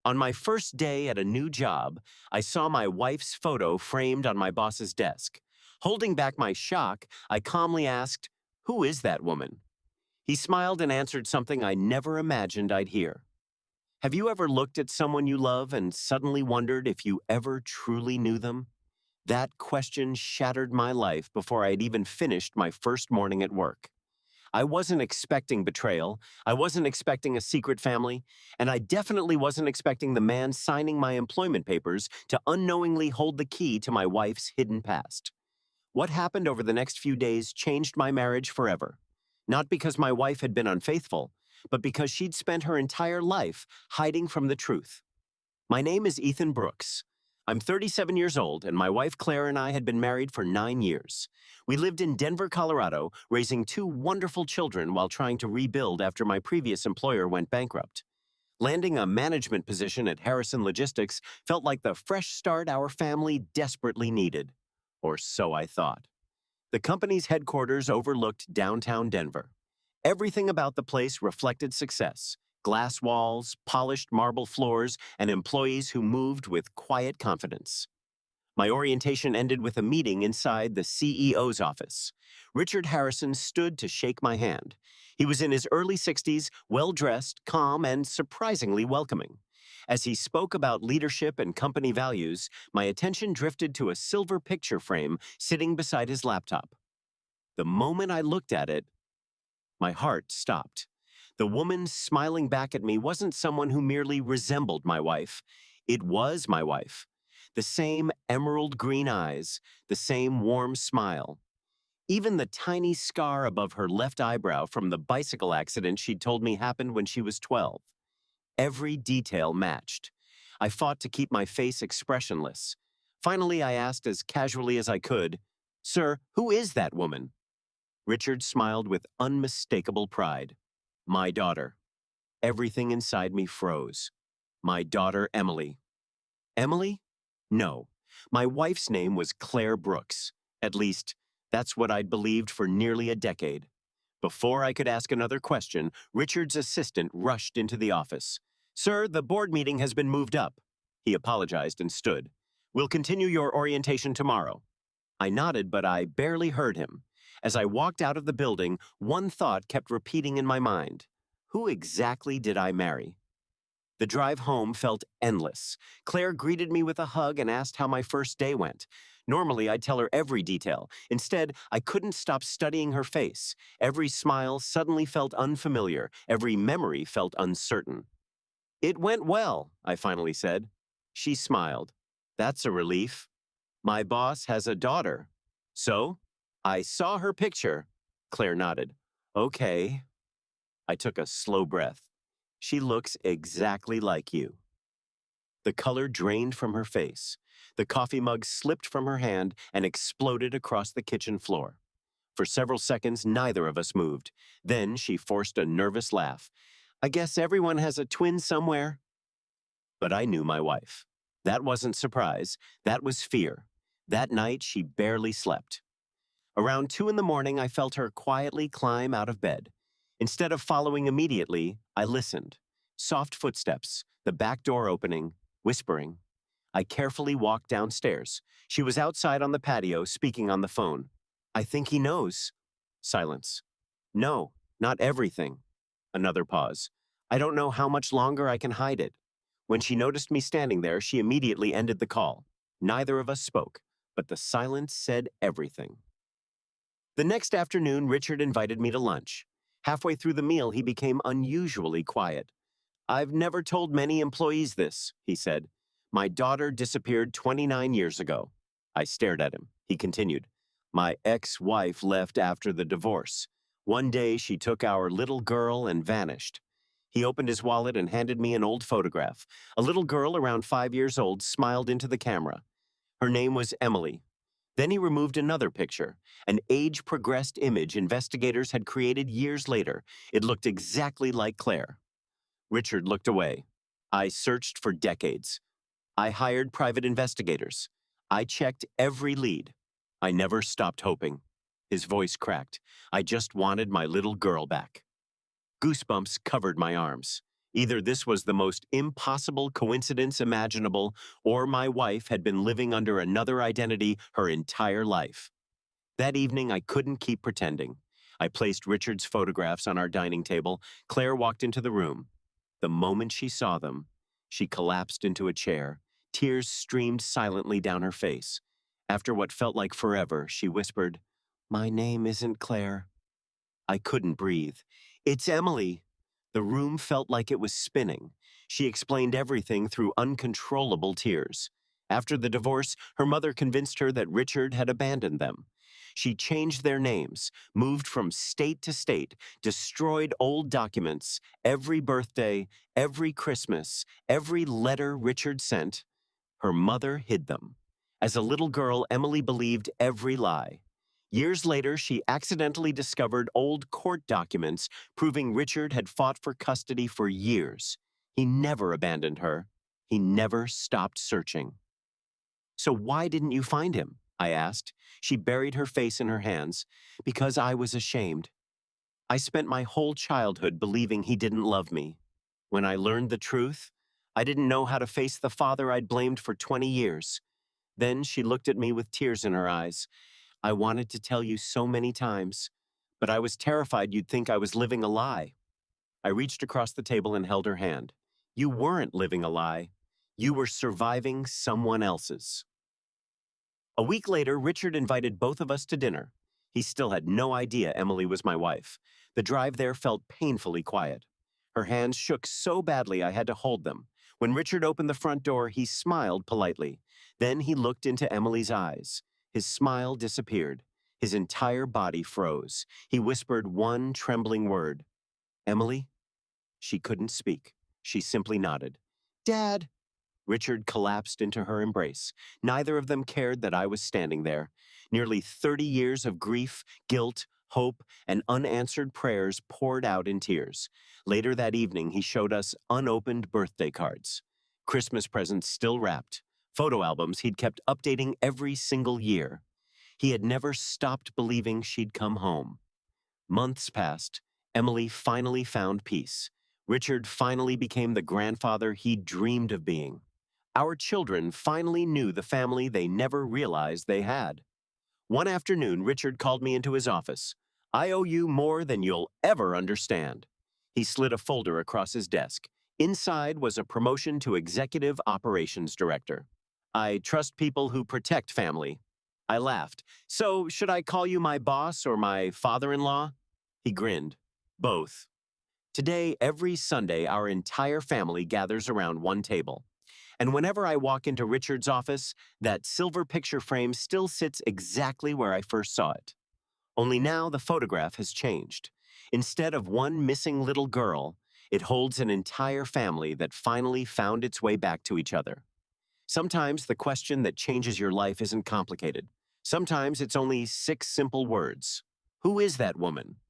On my first day at a new job, I saw my wife's photo framed on my boss's desk. Holding back my shock, I calmly asked, "Who is that woman?" He smiled and answered something I never imagined I'd hear. Have you ever looked at someone you love and suddenly wondered if you ever truly knew them? That question shattered my life before I had even finished my first morning at work. I wasn't expecting betrayal, I wasn't expecting a secret family, and I definitely wasn't expecting the man signing my employment papers to unknowingly hold the key to my wife's hidden past. What happened over the next few days changed my marriage forever. Not because my wife had been unfaithful, but because she'd spent her entire life hiding from the truth. My name is Ethan Brooks. I'm 37 years old, and my wife Claire and I had been married for 9 years. We lived in Denver, Colorado, raising two wonderful children while trying to rebuild after my previous employer went bankrupt. Landing a management position at Harrison Logistics felt like the fresh start our family desperately needed. Or so I thought. The company's headquarters overlooked downtown Denver. Everything about the place reflected success: glass walls, polished marble floors, and employees who moved with quiet confidence. My orientation ended with a meeting inside the CEO's office. Richard Harrison stood to shake my hand. He was in his early 60s, well-dressed, calm, and surprisingly welcoming. As he spoke about leadership and company values, my attention drifted to a silver picture frame sitting beside his laptop. The moment I looked at it, my heart stopped. The woman smiling back at me wasn't someone who merely resembled my wife. It was my wife. The same emerald green eyes, the same warm smile. Even the tiny scar above her left eyebrow from the bicycle accident she'd told me happened when she was 12. Every detail matched. I fought to keep my face expressionless. Finally, I asked as casually as I could, "Sir, who is that woman?" Richard smiled with unmistakable pride. "My daughter." Everything inside me froze. My daughter, Emily. Emily? No. My wife's name was Claire Brooks. At least, that's what I'd believed for nearly a decade. Before I could ask another question, Richard's assistant rushed into the office. "Sir, the board meeting has been moved up." He apologized and stood. "We'll continue your orientation tomorrow." I nodded, but I barely heard him. As I walked out of the building, one thought kept repeating in my mind. Who exactly did I marry? The drive home felt endless. Claire greeted me with a hug and asked how my first day went. Normally, I'd tell her every detail. Instead, I couldn't stop studying her face. Every smile suddenly felt unfamiliar. Every memory felt uncertain. "It went well," I finally said. She smiled. "That's a relief. My boss has a daughter." "So?" "I saw her picture." Claire nodded. "Okay." I took a slow breath. "She looks exactly like you." The color drained from her face. The coffee mug slipped from her hand and exploded across the kitchen floor. For several seconds, neither of us moved. Then she forced a nervous laugh. "I guess everyone has a twin somewhere." But I knew my wife. That wasn't surprise. That was fear. That night, she barely slept. Around 2 in the morning, I felt her quietly climb out of bed. Instead of following immediately, I listened. Soft footsteps, the back door opening, whispering. I carefully walked downstairs. She was outside on the patio, speaking on the phone. "I think he knows." Silence. "No, not everything." Another pause. "I don't know how much longer I can hide it." When she noticed me standing there, she immediately ended the call. Neither of us spoke, but the silence said everything. The next afternoon, Richard invited me to lunch. Halfway through the meal, he became unusually quiet. "I've never told many employees this," he said. "My daughter disappeared 29 years ago." I stared at him. He continued. "My ex-wife left after the divorce. One day she took our little girl and vanished." He opened his wallet and handed me an old photograph. A little girl around 5 years old smiled into the camera. Her name was Emily. Then he removed another picture, an age-progressed image investigators had created years later. It looked exactly like Claire. Richard looked away. "I searched for decades. I hired private investigators. I checked every lead. I never stopped hoping." His voice cracked. "I just wanted my little girl back." Goosebumps covered my arms. Either this was the most impossible coincidence imaginable, or my wife had been living under another identity her entire life. That evening, I couldn't keep pretending. I placed Richard's photographs on our dining table. Claire walked into the room. The moment she saw them, she collapsed into a chair. Tears streamed silently down her face. After what felt like forever, she whispered, "My name isn't Claire." I couldn't breathe. "It's Emily." The room felt like it was spinning. She explained everything through uncontrollable tears. After the divorce, her mother convinced her that Richard had abandoned them. She changed their names, moved from state to state, destroyed old documents, every birthday, every Christmas, every letter Richard sent. Her mother hid them. As a little girl, Emily believed every lie. Years later, she accidentally discovered old court documents proving Richard had fought for custody for years. He never abandoned her. He never stopped searching. "So why didn't you find him?" I asked. She buried her face in her hands. "Because I was ashamed. I spent my whole childhood believing he didn't love me. When I learned the truth, I didn't know how to face the father I'd blamed for 20 years. Then she looked at me with tears in her eyes. I wanted to tell you so many times, but I was terrified you'd think I was living a lie." I reached across the table and held her hand. "You weren't living a lie. You were surviving someone else's." A week later, Richard invited both of us to dinner. He still had no idea Emily was my wife. The drive there felt painfully quiet. Her hands shook so badly I had to hold them. When Richard opened the front door, he smiled politely. Then he looked into Emily's eyes. His smile disappeared. His entire body froze. He whispered one trembling word. "Emily?" She couldn't speak. She simply nodded. "Dad!" Richard collapsed into her embrace. Neither of them cared that I was standing there. Nearly 30 years of grief, guilt, hope, and unanswered prayers poured out in tears. Later that evening, he showed us unopened birthday cards, Christmas presents still wrapped, photo albums he'd kept updating every single year. He had never stopped believing she'd come home. Months passed. Emily finally found peace. Richard finally became the grandfather he'd dreamed of being. Our children finally knew the family they never realized they had. One afternoon, Richard called me into his office. "I owe you more than you'll ever understand." He slid a folder across his desk. Inside was a promotion to Executive Operations Director. "I trust people who protect family." I laughed. "So, should I call you my boss or my father-in-law?" He grinned. "Both." Today, every Sunday, our entire family gathers around one table. And whenever I walk into Richard's office, that silver picture frame still sits exactly where I first saw it. Only now the photograph has changed. Instead of one missing little girl, it holds an entire family that finally found its way back to each other. Sometimes the question that changes your life isn't complicated. Sometimes it's only 6 simple words. Who is that woman?